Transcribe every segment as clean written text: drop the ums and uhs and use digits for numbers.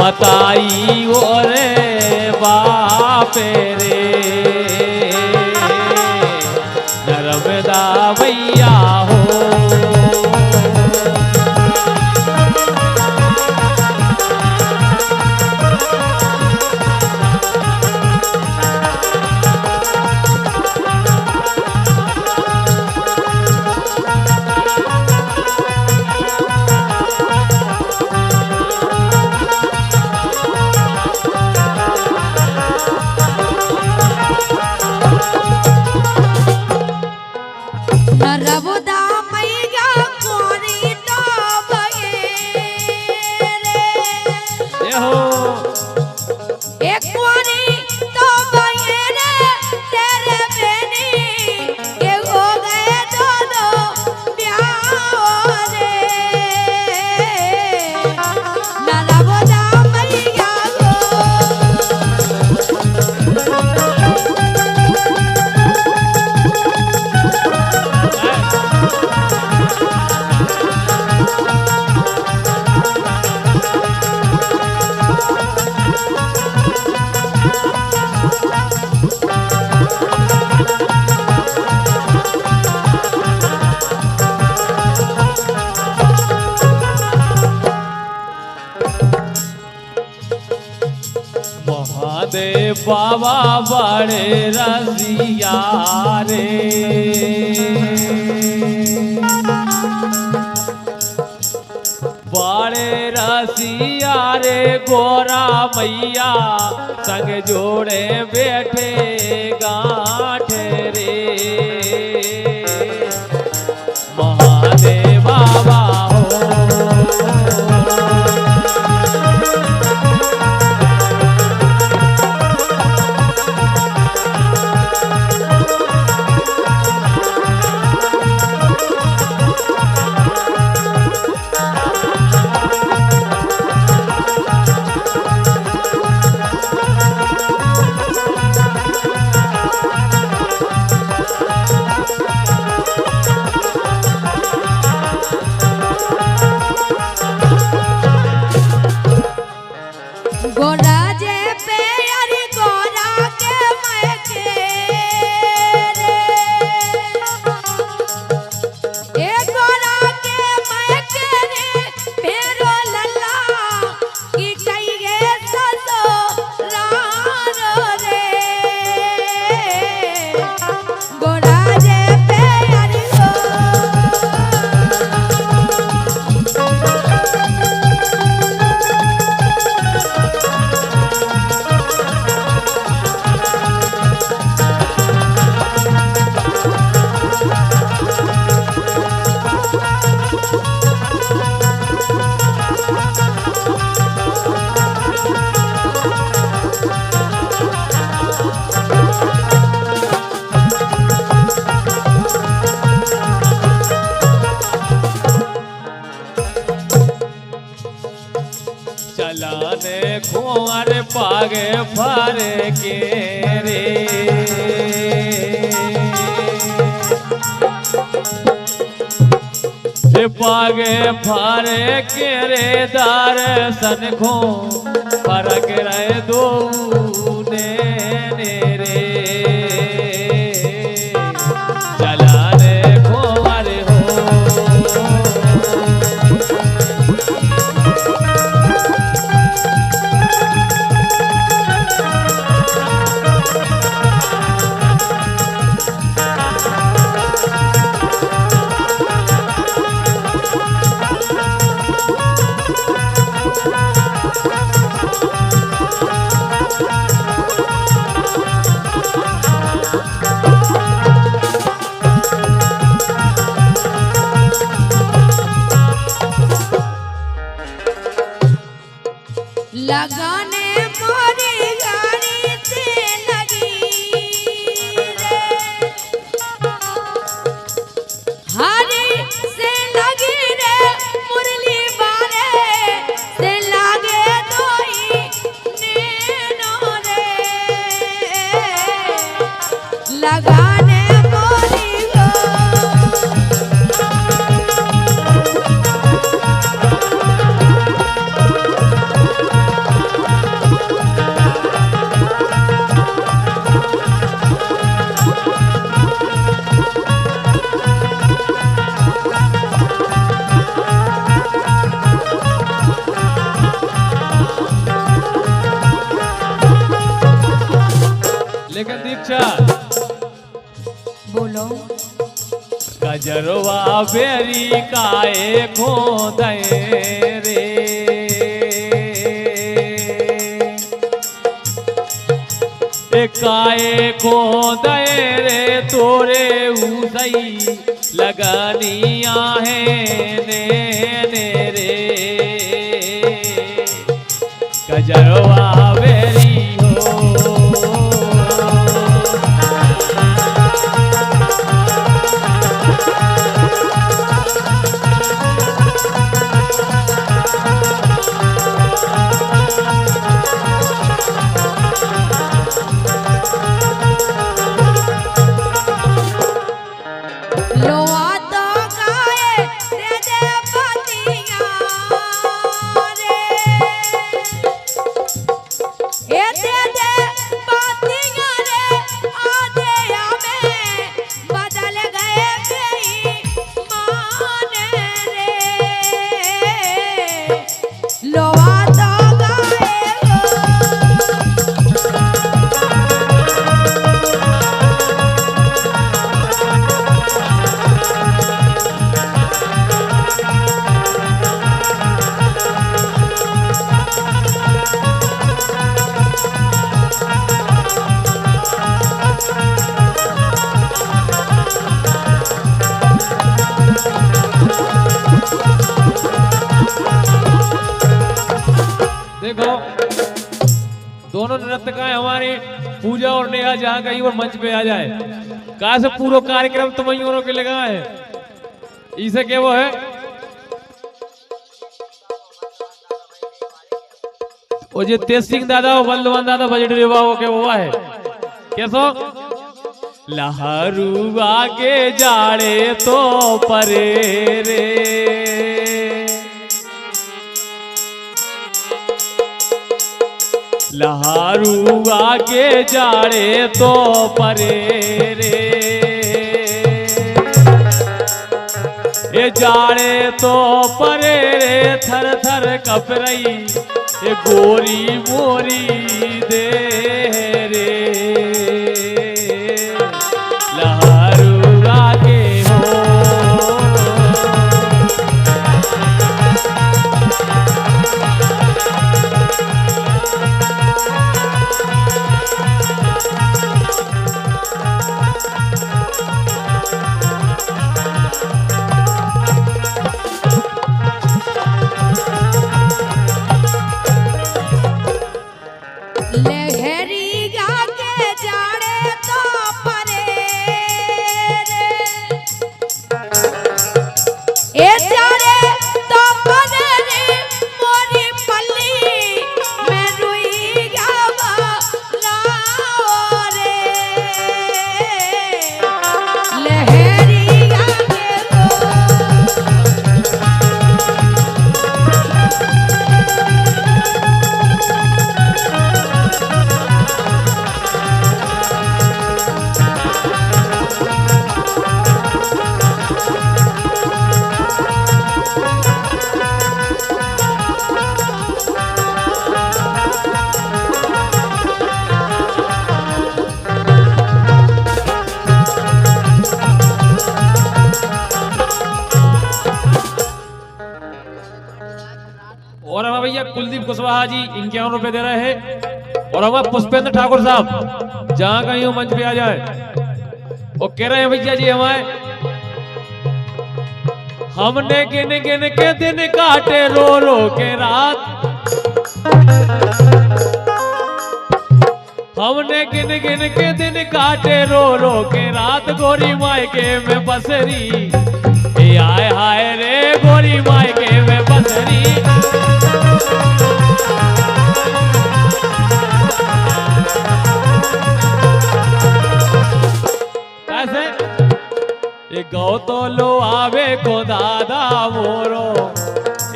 बताई ओरे बापे रे नर्मदा भैया हो। नर्मदा मैया कोरी तो बगे रे हो एक कोरी तो बगे रे तेरे बेनी के हो गए दो दो प्यार रे नर्मदा मैया को महादेव बाबा बड़े रसिया रे बड़े रसिया रे गोरा मैया संग जोड़े बैठे गांठ रे महादेव बाबा हो। गोरा जे पे अरे गोरा के मैके रे ए गोरा के मैके रे मेरो लल्ला की कहिए ससो रानो रे गोरा जे पे अरे चलाने कुंवर पागे फर के रे पागे फर के रे दर्शन खो फरक रहे दो ने रे चलाने कुंवर हो। लगाने मोरी गाड़ी से लगी रे हरी से लगी रे मुरली बारे से लागे दोई नैनो रे लगाने मोरी गो दीक्षा बोलो कजरवा बेरी काए खोदे रे काए खोदे रे तोरे उसई लगानिया है ने रे कजरवा बेरी देखो दोनों नर्तकाएं हमारी पूजा और नेहा जहां कहीं वो मंच पे आ जाए कहा से पूरा कार्यक्रम तुम्हारी के लगा है इसे क्या वो है वो जो तेज सिंह दादा और बल्लवन दादा बजट रेवा हो के वो है कैसो लहरू आगे जाड़े तो परे रे लहारू आगे जाड़े तो परे रे ये जाड़े तो परे रे थर थर कप रही ये गोरी मोरी दे रे लहारू आगे हो और हमारे भैया कुलदीप कुशवाहा जी इनके ₹51 दे रहे हैं और हमारे पुष्पेंद्र ठाकुर साहब जहां कहीं हो मंच पे आ जाए वो कह रहे हैं भैया जी हमारे हमने गिन गिन के दिन काटे रो रो के रात हमने गिन गिन के दिन काटे रो रो के रात गोरी मायके में बसरी आए हाय रे गोरी मायके में बसरी कैसे ये गौ तो लो आवे को दादा मोरो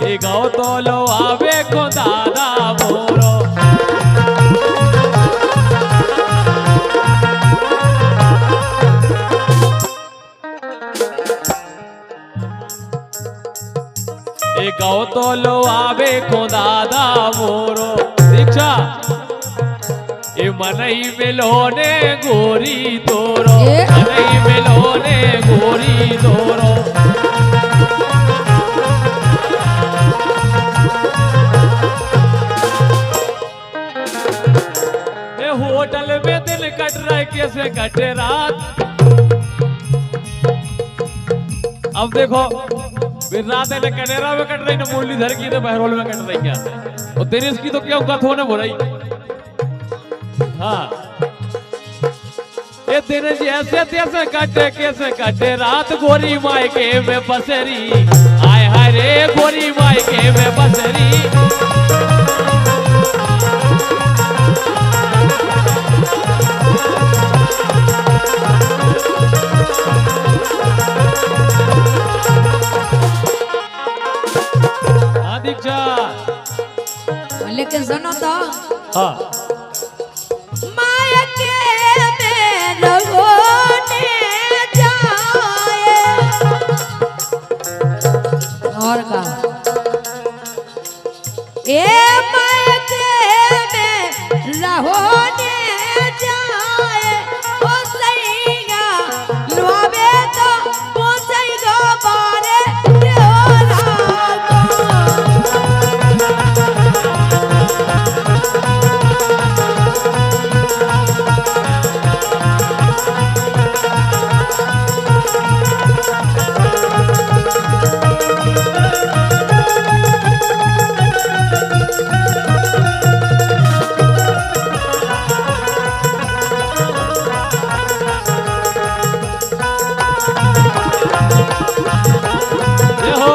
ये गौ तो लो आवे को दादा मोरो ये गौ तो लो आवे को दादा मोरो दीक्षा ए मनई मिलोने गोरी तोरो, ए? मनई मिलोने गोरी तोरो। ए होटल में दिन कट रहा है, कैसे कटे रात। अब देखो फिर रात है, कनेरा में कट रही ना, मुरलीधर की तो बहरोल में कट रही क्या, और दिनेश की तो क्या कथ होने हो रही। हाँ ये दिन जैसे तैसे कटे, कैसे कटे रात, गोरी मायके में बसरी। आय हाय रे गोरी मायके में बसरी। हाँ दीक्षा, लेकिन सुनो तो हाँ मायके में रहोने जाए और का ए मायके में रहोने जाए ओ सैया लुआवे तो पहुंचेगा बारे देवरा ये हो।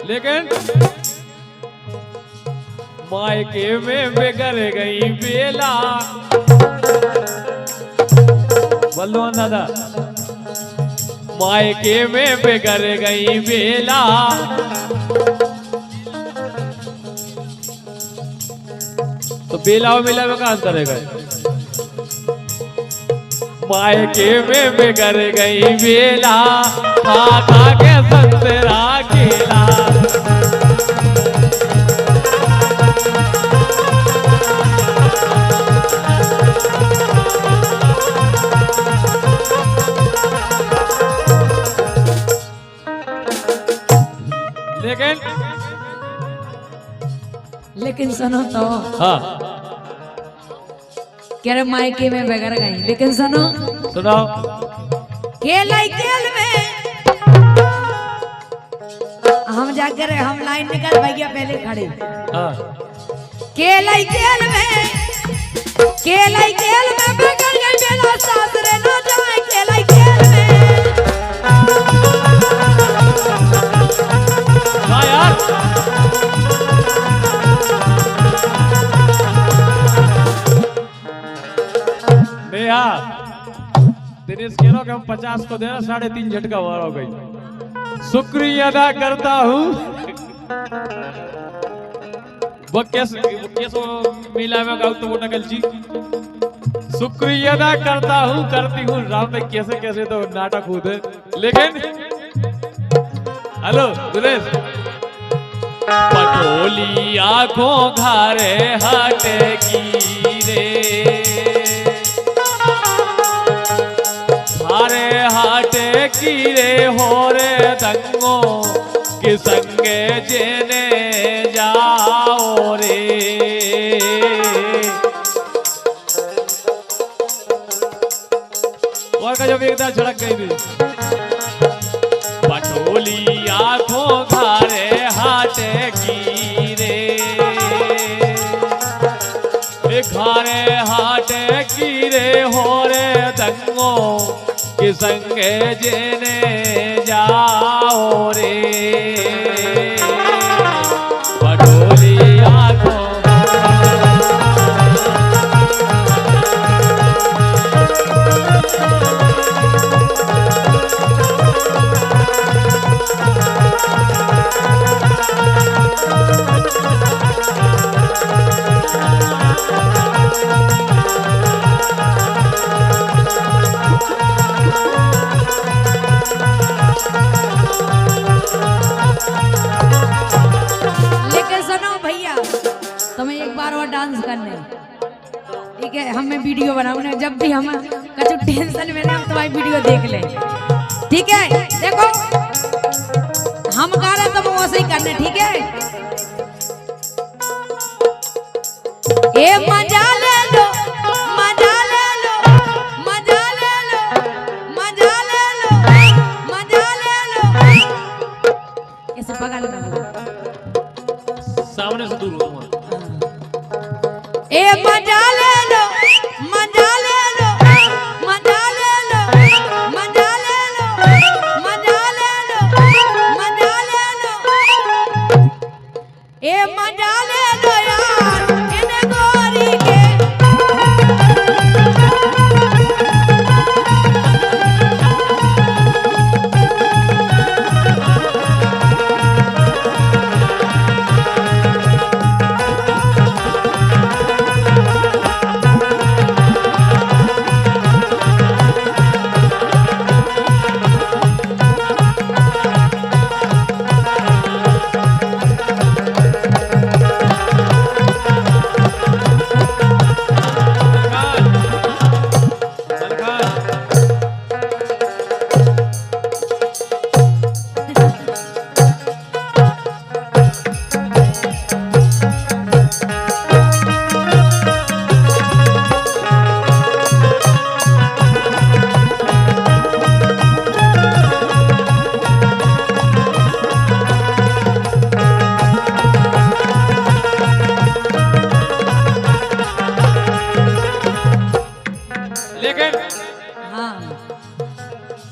लेकिन मायके में बिगड़ गई बेला। बलवान दादा, मायके में बिगड़ गई बेला। तो बेला और मिला में कहा अंतर है? मायके में बिगड़ गई बेला, खा खा के संतरा केला। लेकिन सुनो तो हाँ कह रहे मायके में बगैर गई, लेकिन सुनो सुनाओ। खेल में हम जाकर हम लाइन निकल भैया पहले खड़े। हाँ खेल में बगैर गई मेरा सासरे न जाए। खेल में हाँ यार, नेहा दिनेश कह रहा कि हम 50 को देना, 3.5 झटका वार हो गई। शुक्रिया अदा करता हूँ। वो कैसे मिला में गाँव तो वो नकल जी। शुक्रिया अदा करता हूँ, करती हूँ राम में कैसे कैसे तो नाटक कूद है। लेकिन हेलो दिनेश, पटोली आंखों घारे हटे की रे, घारे हाटे की रे हो रे दंगो कि संगे जेने जाओ रे। और का जब एकदा झड़क गई थी, पटोली आंखों घारे हाटे की रे, घारे हाटे की रे हो रे दंगो कि संगे जेने जाओ रे। पटोली आंखों ठीक है, हम मैं वीडियो बनाऊँ ना, जब भी हम कछु टेंशन में ना तुम्हारी वीडियो देख ले, ठीक है। देखो हम गा रहे तो वो वैसे ही करने, ठीक है। ए मजा ले लो, मजा ले लो, मजा ले लो, मजा ले लो, मजा ले लो। ऐसे पकड़ लो, सामने से दूर हो तुम। ए मजा ले लो, मजा ले लो, मजा ले लो, मजा ले लो, मजा ले लो, मजा ले लो, ए मजा ले लो यार इन गोरी के।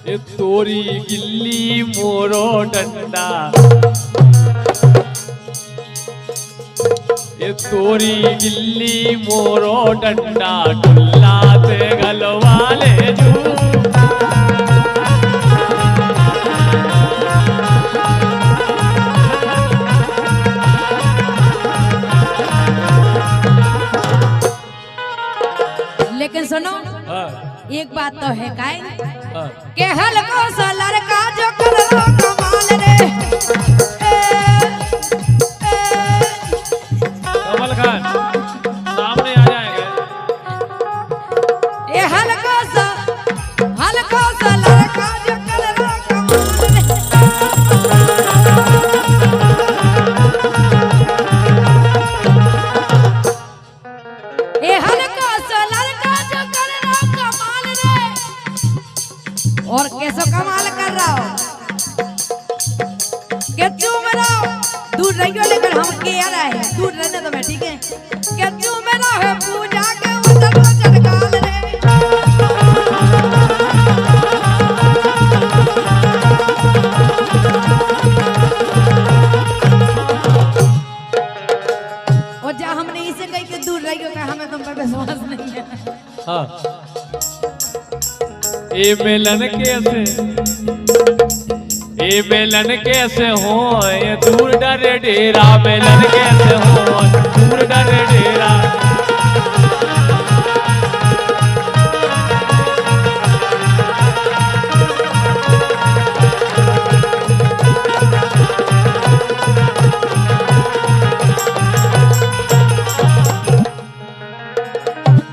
ये तोरी गिल्ली मोरो डंडा, ये तोरी गिल्ली मोरो डंडा, डुल्ला ते गलवाले जू। लेकिन सुनो, हाँ, एक बात तो है काय हाँ। के हलको सा लड़का जो करो कमाल रे। कमल खान सामने आ जाएंगे। ए हलको सा लड़का जो करो कमाल रे। ए हलको सा लड़का जो करो कमाल रे। और कैसे कमाल कर रहा हो क्या चूम रहा हो, दूर रहियो लेकिन हम के आ रहे हैं, दूर रहने दो मैं, ठीक है। क्या चूम रहा है पूजा के वचन काल रे। और जब हमने इसे कही कि दूर रहियो तो हमें तुम पर विश्वास नहीं है। हाँ। ए मेलन कैसे हो, ये दूर डरे डेरा, मेलन कैसे हो, दूर डरे डेरा।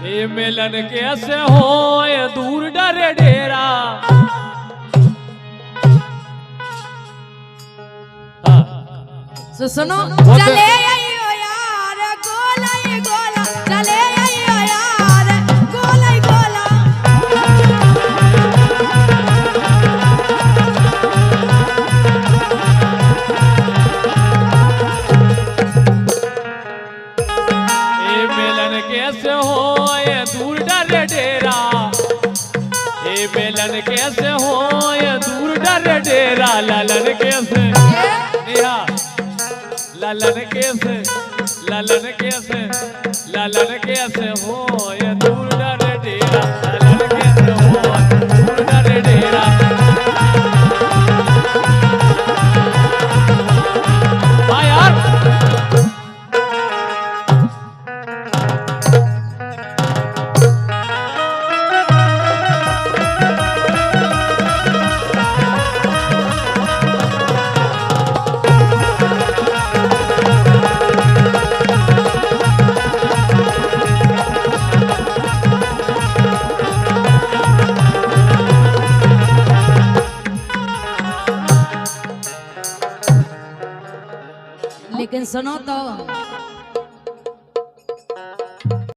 ए मेलन कैसे हो, ये दूर डरे डेरा। सुनो चले आइयो यार गोला ही गोला, चले आइयो यार गोला ही गोला। ए मेलन कैसे हो, ये दूर डरे डेरा। ए मेलन कैसे हो, ये दूर डरे डेरा। लालन कैसे लालन कैसे, लालन कैसे, लालन कैसे हो, ये दूर डरे डेरा। लालन कैसे हो, दूर डरे डेरा। हाँ यार, लेकिन सुनो तो